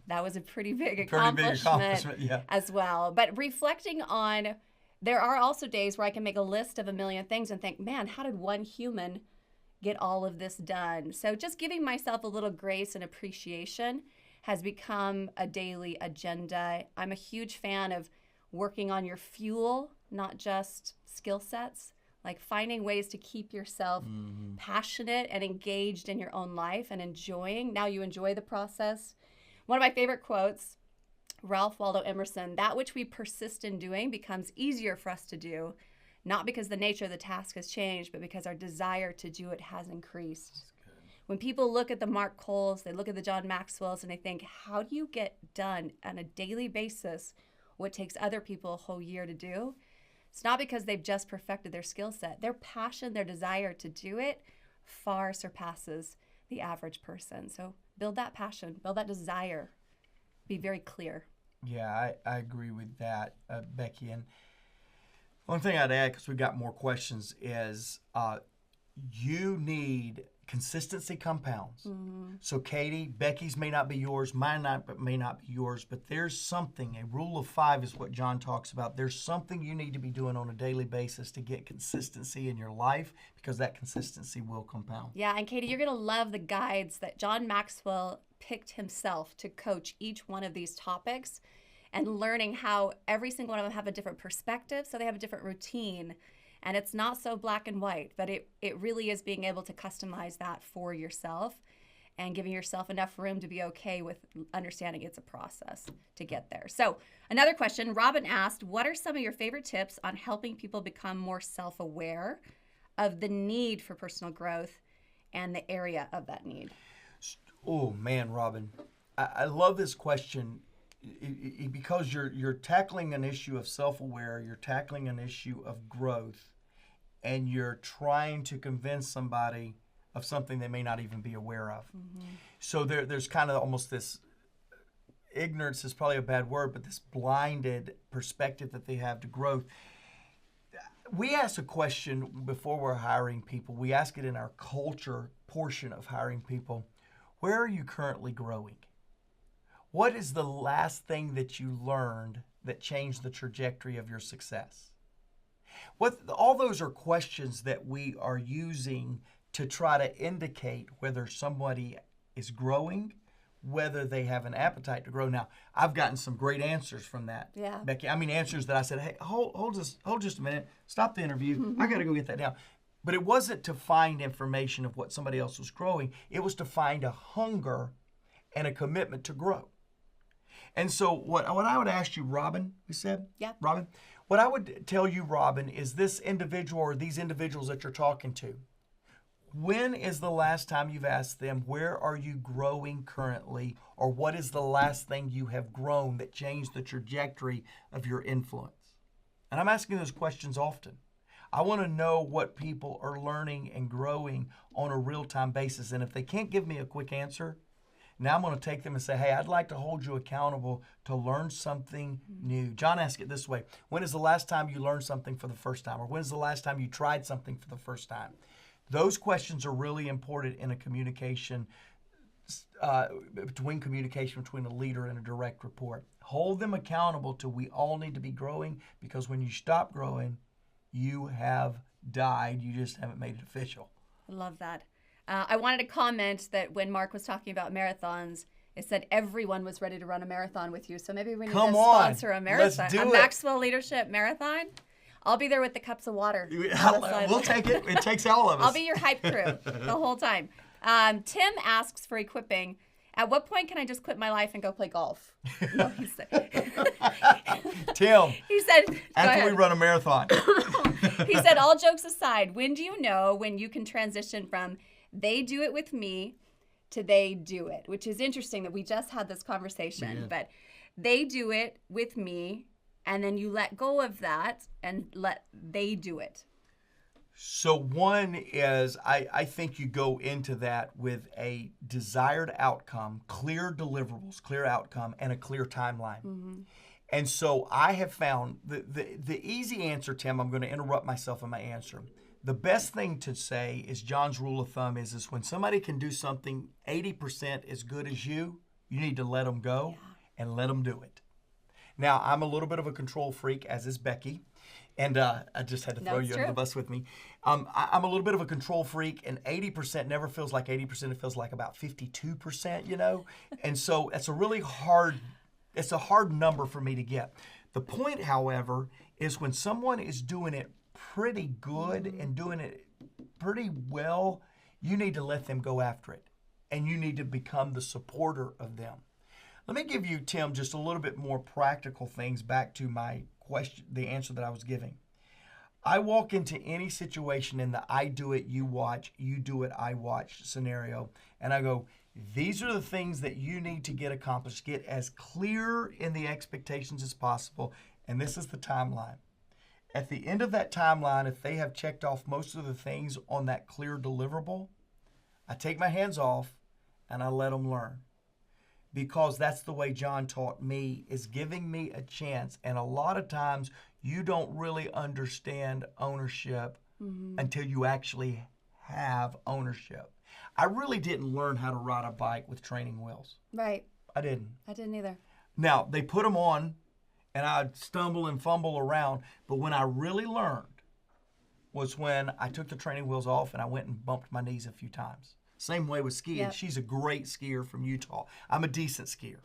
Speaker 2: that was a pretty big accomplishment as well. But reflecting on, there are also days where I can make a list of a million things and think, man, how did one human get all of this done? So just giving myself a little grace and appreciation has become a daily agenda. I'm a huge fan of working on your fuel, not just skill sets. Like finding ways to keep yourself passionate and engaged in your own life and enjoying. Now you enjoy the process. One of my favorite quotes, Ralph Waldo Emerson, that which we persist in doing becomes easier for us to do, not because the nature of the task has changed, but because our desire to do it has increased. When people look at the Mark Coles, they look at the John Maxwells, and they think, how do you get done on a daily basis what takes other people a whole year to do? It's not because they've just perfected their skill set. Their passion, their desire to do it far surpasses the average person. So build that passion, build that desire. Be very clear.
Speaker 1: Yeah, I agree with that, Becky. And one thing I'd add, because we've got more questions, is you need consistency compounds. So Katie, Becky's may not be yours, mine may not be yours, but there's something, a rule of 5 is what John talks about. There's something you need to be doing on a daily basis to get consistency in your life, because that consistency will compound.
Speaker 2: Yeah, and Katie, you're going to love the guides that John Maxwell picked himself to coach each one of these topics, and learning how every single one of them have a different perspective, so they have a different routine. And it's not so black and white, but it really is being able to customize that for yourself and giving yourself enough room to be okay with understanding it's a process to get there. So another question, Robin asked, what are some of your favorite tips on helping people become more self-aware of the need for personal growth and the area of that need?
Speaker 1: Oh man, Robin, I love this question because you're tackling an issue of self-aware, you're tackling an issue of growth, and you're trying to convince somebody of something they may not even be aware of. So there's kind of almost this, ignorance is probably a bad word, but this blinded perspective that they have to growth. We ask a question before we're hiring people. We ask it in our culture portion of hiring people. Where are you currently growing? What is the last thing that you learned that changed the trajectory of your success? All those are questions that we are using to try to indicate whether somebody is growing, whether they have an appetite to grow. Now, I've gotten some great answers from that, Becky. I mean, answers that I said, hey, hold just a minute, stop the interview. I got to go get that down. But it wasn't to find information of what somebody else was growing. It was to find a hunger and a commitment to grow. And so what I would ask you, Robin, we said?
Speaker 2: Yeah.
Speaker 1: Robin, what I would tell you, Robin, is this individual or these individuals that you're talking to, when is the last time you've asked them, where are you growing currently? Or what is the last thing you have grown that changed the trajectory of your influence? And I'm asking those questions often. I want to know what people are learning and growing on a real-time basis. And if they can't give me a quick answer, now I'm going to take them and say, hey, I'd like to hold you accountable to learn something new. John asked it this way. When is the last time you learned something for the first time? Or when is the last time you tried something for the first time? Those questions are really important in a communication, between a leader and a direct report. Hold them accountable to we all need to be growing, because when you stop growing, you have died. You just haven't made it official.
Speaker 2: I love that. I wanted to comment that when Mark was talking about marathons, it said everyone was ready to run a marathon with you. So maybe we need to sponsor a marathon.
Speaker 1: Let's do
Speaker 2: a
Speaker 1: it.
Speaker 2: Maxwell Leadership Marathon. I'll be there with the cups of water.
Speaker 1: We'll take it. It takes all of us.
Speaker 2: I'll be your hype crew the whole time. Tim asks for equipping. At what point can I just quit my life and go play golf? No, he said.
Speaker 1: Tim.
Speaker 2: He said.
Speaker 1: After we run a marathon.
Speaker 2: He said, all jokes aside, when do you know when you can transition from they do it with me to they do it? Which is interesting that we just had this conversation. But they do it with me, and then you let go of that and let they do it.
Speaker 1: So one is, I think you go into that with a desired outcome, clear deliverables, clear outcome, and a clear timeline. And so I have found the easy answer, Tim, I'm going to interrupt myself in my answer. The best thing to say is John's rule of thumb is when somebody can do something 80% as good as you need to let them go and let them do it. Now, I'm a little bit of a control freak, as is Becky. And I just had to throw you under the bus with me. I'm a little bit of a control freak, and 80% never feels like 80%. It feels like about 52%, you know? And so it's a really hard number for me to get. The point, however, is when someone is doing it pretty good and doing it pretty well, you need to let them go after it. And you need to become the supporter of them. Let me give you, Tim, just a little bit more practical things back to my question, the answer that I was giving. I walk into any situation in the I do it, you watch, you do it, I watch scenario, and I go, these are the things that you need to get accomplished. Get as clear in the expectations as possible, and this is the timeline. At the end of that timeline, if they have checked off most of the things on that clear deliverable, I take my hands off and I let them learn. Because that's the way John taught me, is giving me a chance. And a lot of times you don't really understand ownership until you actually have ownership. I really didn't learn how to ride a bike with training wheels.
Speaker 2: Right.
Speaker 1: I didn't.
Speaker 2: I didn't either.
Speaker 1: Now, they put them on, and I'd stumble and fumble around, but when I really learned was when I took the training wheels off and I went and bumped my knees a few times. Same way with skiing.
Speaker 2: Yep.
Speaker 1: She's a great skier from Utah. I'm a decent skier.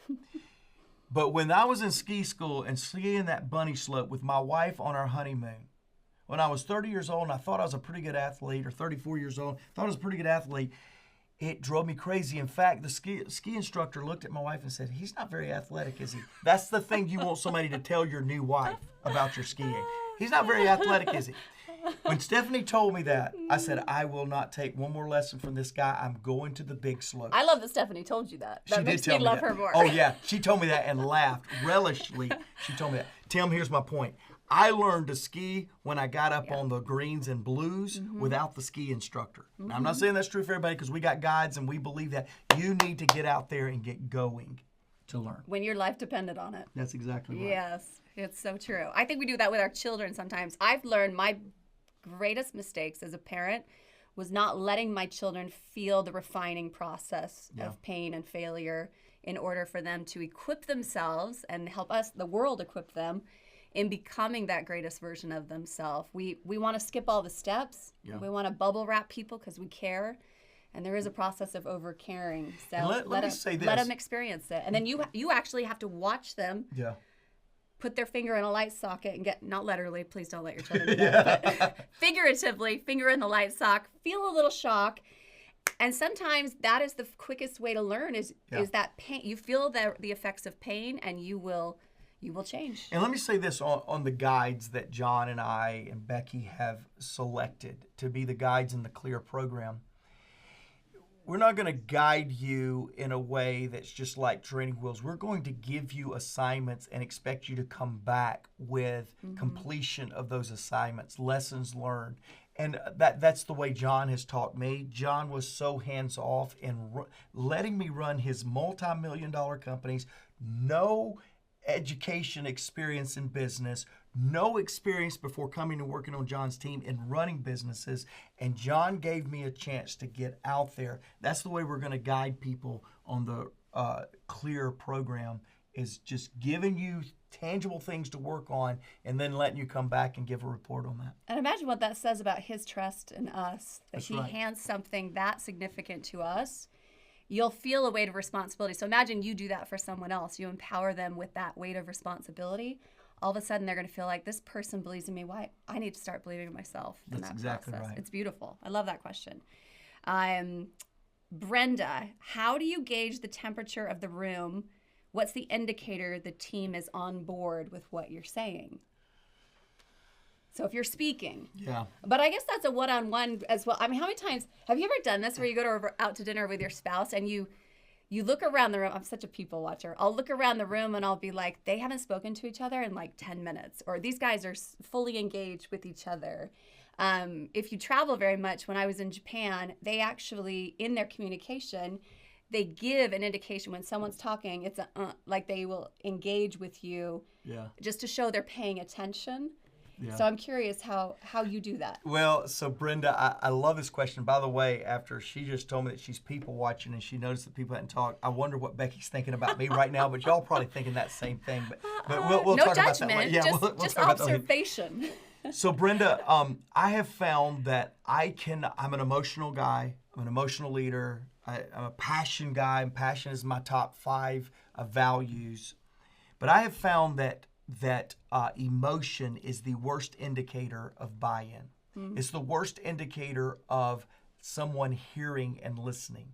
Speaker 1: But when I was in ski school and skiing that bunny slope with my wife on our honeymoon, when I was 30 years old and I thought I was a pretty good athlete, or 34 years old, thought I was a pretty good athlete, it drove me crazy. In fact, the ski instructor looked at my wife and said, "He's not very athletic, is he?" That's the thing you want somebody to tell your new wife about your skiing. He's not very athletic, is he? When Stephanie told me that, I said, I will not take one more lesson from this guy. I'm going to the big slopes.
Speaker 2: I love that Stephanie told you that. That makes me love her more.
Speaker 1: Oh, yeah. She told me that and laughed relishly. She told me that. Tim, here's my point. I learned to ski when I got up on the greens and blues without the ski instructor. Now, I'm not saying that's true for everybody, because we got guides and we believe that. You need to get out there and get going to learn.
Speaker 2: When your life depended on it.
Speaker 1: That's exactly right.
Speaker 2: Yes, it's so true. I think we do that with our children sometimes. I've learned my greatest mistakes as a parent was not letting my children feel the refining process of pain and failure in order for them to equip themselves and help us, the world, equip them in becoming that greatest version of themselves. We want to skip all the steps. Yeah. We want to bubble wrap people because we care. And there is a process of over caring. So
Speaker 1: let me say this.
Speaker 2: Let them experience it. And then you actually have to watch them put their finger in a light socket and get, not literally, please don't let your children do that, but figuratively, finger in the light sock, feel a little shock. And sometimes that is the quickest way to learn is that pain. You feel the effects of pain, and you will change.
Speaker 1: And let me say this on the guides that John and I and Becky have selected to be the guides in the CLEAR program. We're not going to guide you in a way that's just like training wheels. We're going to give you assignments and expect you to come back with completion of those assignments, lessons learned. And that's the way John has taught me. John was so hands-off in letting me run his multi-million-dollar companies. No education experience in business, no experience before coming and working on John's team in running businesses, and John gave me a chance to get out there. That's the way we're going to guide people on the CLEAR program, is just giving you tangible things to work on and then letting you come back and give a report on that.
Speaker 2: And imagine what that says about his trust in us, that
Speaker 1: That's
Speaker 2: he
Speaker 1: right.
Speaker 2: hands something that significant to us. You'll feel a weight of responsibility. So imagine you do that for someone else. You empower them with that weight of responsibility. All of a sudden, they're going to feel like, this person believes in me. Why? I need to start believing in myself.
Speaker 1: That's exactly
Speaker 2: process.
Speaker 1: right.
Speaker 2: It's beautiful. I love that question. Brenda, how do you gauge the temperature of the room? What's the indicator the team is on board with what you're saying? So if you're speaking.
Speaker 1: Yeah.
Speaker 2: But I guess that's a one-on-one as well. I mean, how many times have you ever done this where you go out to dinner with your spouse and you look around the room? I'm such a people watcher. I'll look around the room and I'll be like, they haven't spoken to each other in like 10 minutes. Or these guys are fully engaged with each other. If you travel very much, when I was in Japan, they actually, in their communication, they give an indication when someone's talking. It's like they will engage with you just to show they're paying attention. Yeah. So I'm curious how you do that.
Speaker 1: Well, so Brenda, I love this question. By the way, after she just told me that she's people watching and she noticed that people hadn't talked, I wonder what Becky's thinking about me right now, but y'all probably thinking that same thing. But we'll
Speaker 2: no
Speaker 1: talk
Speaker 2: judgment,
Speaker 1: about that. Yeah, we'll
Speaker 2: just
Speaker 1: talk about that.
Speaker 2: observation.
Speaker 1: So Brenda, I have found that I'm an emotional guy. I'm an emotional leader. I'm a passion guy. And passion is my top 5 values. But I have found that emotion is the worst indicator of buy-in. Mm-hmm. It's the worst indicator of someone hearing and listening.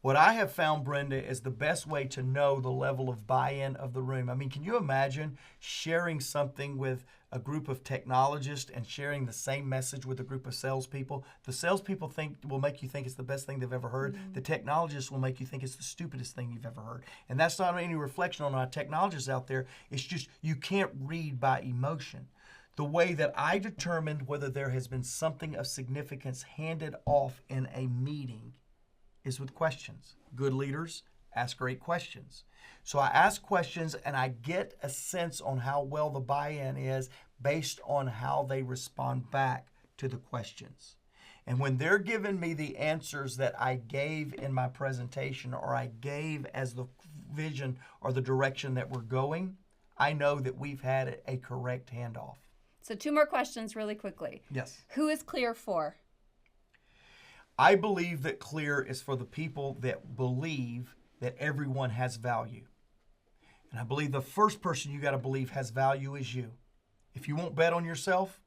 Speaker 1: What I have found, Brenda, is the best way to know the level of buy-in of the room. I mean, can you imagine sharing something with a group of technologists and sharing the same message with a group of salespeople? The salespeople will make you think it's the best thing they've ever heard. Mm-hmm. The technologists will make you think it's the stupidest thing you've ever heard. And that's not any reflection on our technologists out there. It's just you can't read by emotion. The way that I determined whether there has been something of significance handed off in a meeting is with questions. Good leaders ask great questions. So I ask questions and I get a sense on how well the buy-in is based on how they respond back to the questions. And when they're giving me the answers that I gave in my presentation or I gave as the vision or the direction that we're going, I know that we've had a correct handoff.
Speaker 2: So 2 more questions really quickly.
Speaker 1: Yes.
Speaker 2: Who is Clear for?
Speaker 1: I believe that Clear is for the people that believe that everyone has value. And I believe the first person you got to believe has value is you. If you won't bet on yourself,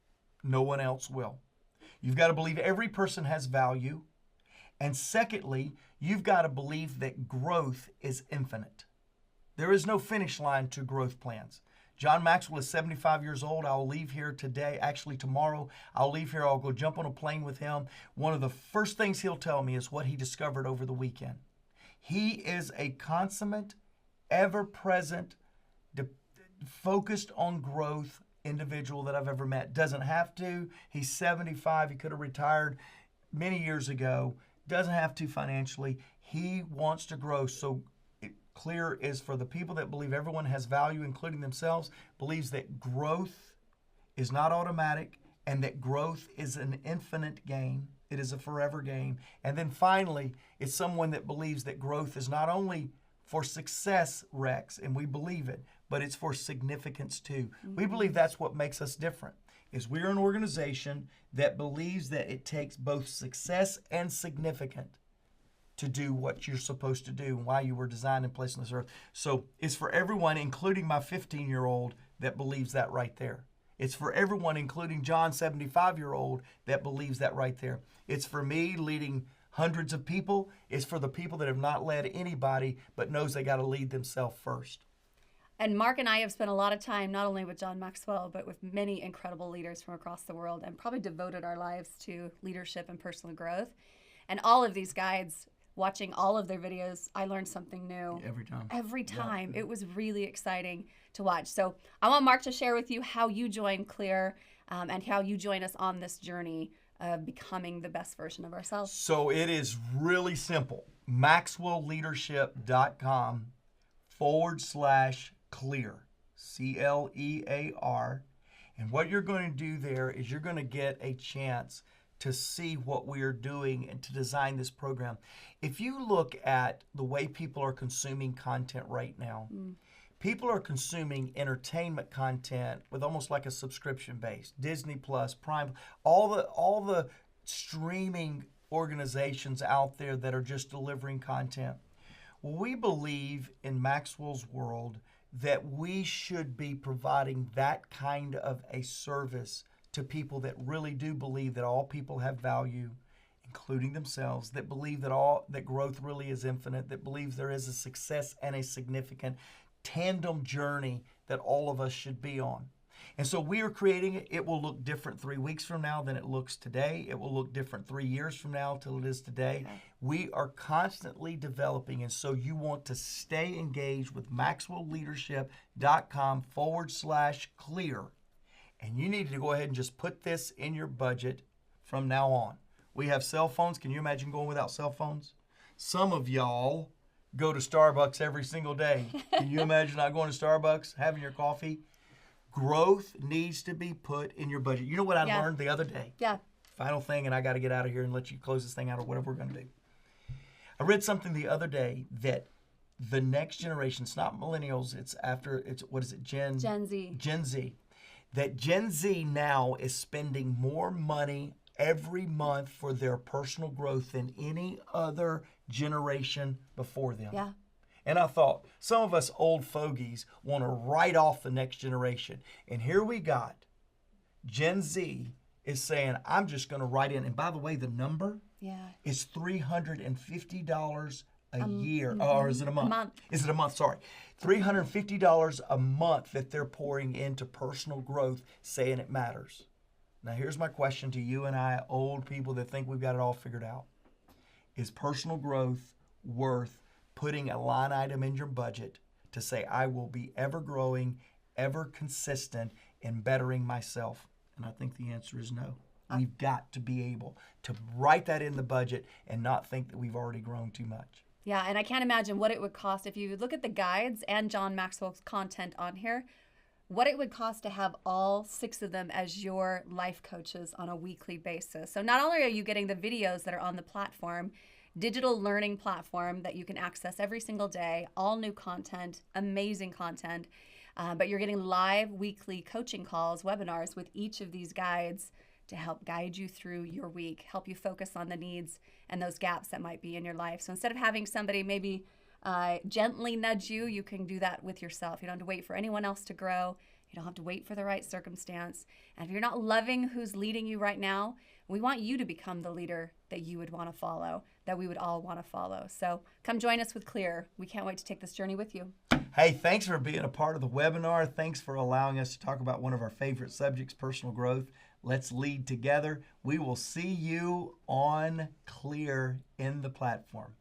Speaker 1: no one else will. You've got to believe every person has value. And secondly, you've got to believe that growth is infinite. There is no finish line to growth plans. John Maxwell is 75 years old. I'll leave here today, actually tomorrow. I'll leave here, I'll go jump on a plane with him. One of the first things he'll tell me is what he discovered over the weekend. He is a consummate, ever-present, focused on growth individual that I've ever met. Doesn't have to. He's 75. He could have retired many years ago. Doesn't have to financially. He wants to grow. So Clear is for the people that believe everyone has value, including themselves, believes that growth is not automatic and that growth is an infinite gain. It is a forever gain. And then finally, it's someone that believes that growth is not only for success, Rex, and we believe it, but it's for significance too. Mm-hmm. We believe that's what makes us different, is we're an organization that believes that it takes both success and significant to do what you're supposed to do and why you were designed and placed on this earth. So it's for everyone, including my 15-year-old, that believes that right there. It's for everyone, including John, 75-year-old, that believes that right there. It's for me leading hundreds of people. It's for the people that have not led anybody but knows they got to lead themselves first.
Speaker 2: And Mark and I have spent a lot of time, not only with John Maxwell, but with many incredible leaders from across the world, and probably devoted our lives to leadership and personal growth. And all of these guides, watching all of their videos, I learned something new.
Speaker 1: Every time.
Speaker 2: Every time.
Speaker 1: Yeah.
Speaker 2: It was really exciting to watch. So I want Mark to share with you how you join Clear and how you join us on this journey of becoming the best version of ourselves.
Speaker 1: So it is really simple. MaxwellLeadership.com/clear. CLEAR. And what you're going to do there is you're going to get a chance to see what we are doing and to design this program. If you look at the way people are consuming content right now, people are consuming entertainment content with almost like a subscription base. Disney Plus, Prime, all the streaming organizations out there that are just delivering content. Well, we believe in Maxwell's world that we should be providing that kind of a service to people that really do believe that all people have value, including themselves, that believe that growth really is infinite, that believes there is a success and a significant tandem journey that all of us should be on. And so we are creating it. It will look different 3 weeks from now than it looks today. It will look different 3 years from now till it is today. Okay. We are constantly developing, and so you want to stay engaged with MaxwellLeadership.com/clear. And you need to go ahead and just put this in your budget from now on. We have cell phones. Can you imagine going without cell phones? Some of y'all go to Starbucks every single day. Can you imagine not going to Starbucks, having your coffee? Growth needs to be put in your budget. You know what I learned the other day?
Speaker 2: Yeah.
Speaker 1: Final thing, and I got to get out of here and let you close this thing out or whatever we're going to do. I read something the other day that the next generation, it's not millennials, what is it, Gen
Speaker 2: Z.
Speaker 1: Gen Z. That Gen Z now is spending more money every month for their personal growth than any other generation before them.
Speaker 2: Yeah.
Speaker 1: And I thought, some of us old fogies want to write off the next generation. And here we got Gen Z is saying, I'm just going to write in. And by the way, the number is $350 a year. Or is it a month? Is it a month? Sorry. $350 a month that they're pouring into personal growth, saying it matters. Now, here's my question to you and I, old people that think we've got it all figured out. Is personal growth worth putting a line item in your budget to say, I will be ever growing, ever consistent in bettering myself? And I think the answer is no. We've got to be able to write that in the budget and not think that we've already grown too much.
Speaker 2: Yeah, and I can't imagine what it would cost if you look at the guides and John Maxwell's content on here. what it would cost to have all 6 of them as your life coaches on a weekly basis. So not only are you getting the videos that are on the platform, digital learning platform that you can access every single day, all new content, amazing content, but you're getting live weekly coaching calls, webinars with each of these guides to help guide you through your week, help you focus on the needs and those gaps that might be in your life. So instead of having somebody maybe gently nudge you, you can do that with yourself. You don't have to wait for anyone else to grow. You don't have to wait for the right circumstance. And if you're not loving who's leading you right now, we want you to become the leader that you would want to follow, that we would all want to follow. So come join us with Clear. We can't wait to take this journey with you.
Speaker 1: Hey, thanks for being a part of the webinar. Thanks for allowing us to talk about one of our favorite subjects, personal growth. Let's lead together. We will see you on Clear in the platform.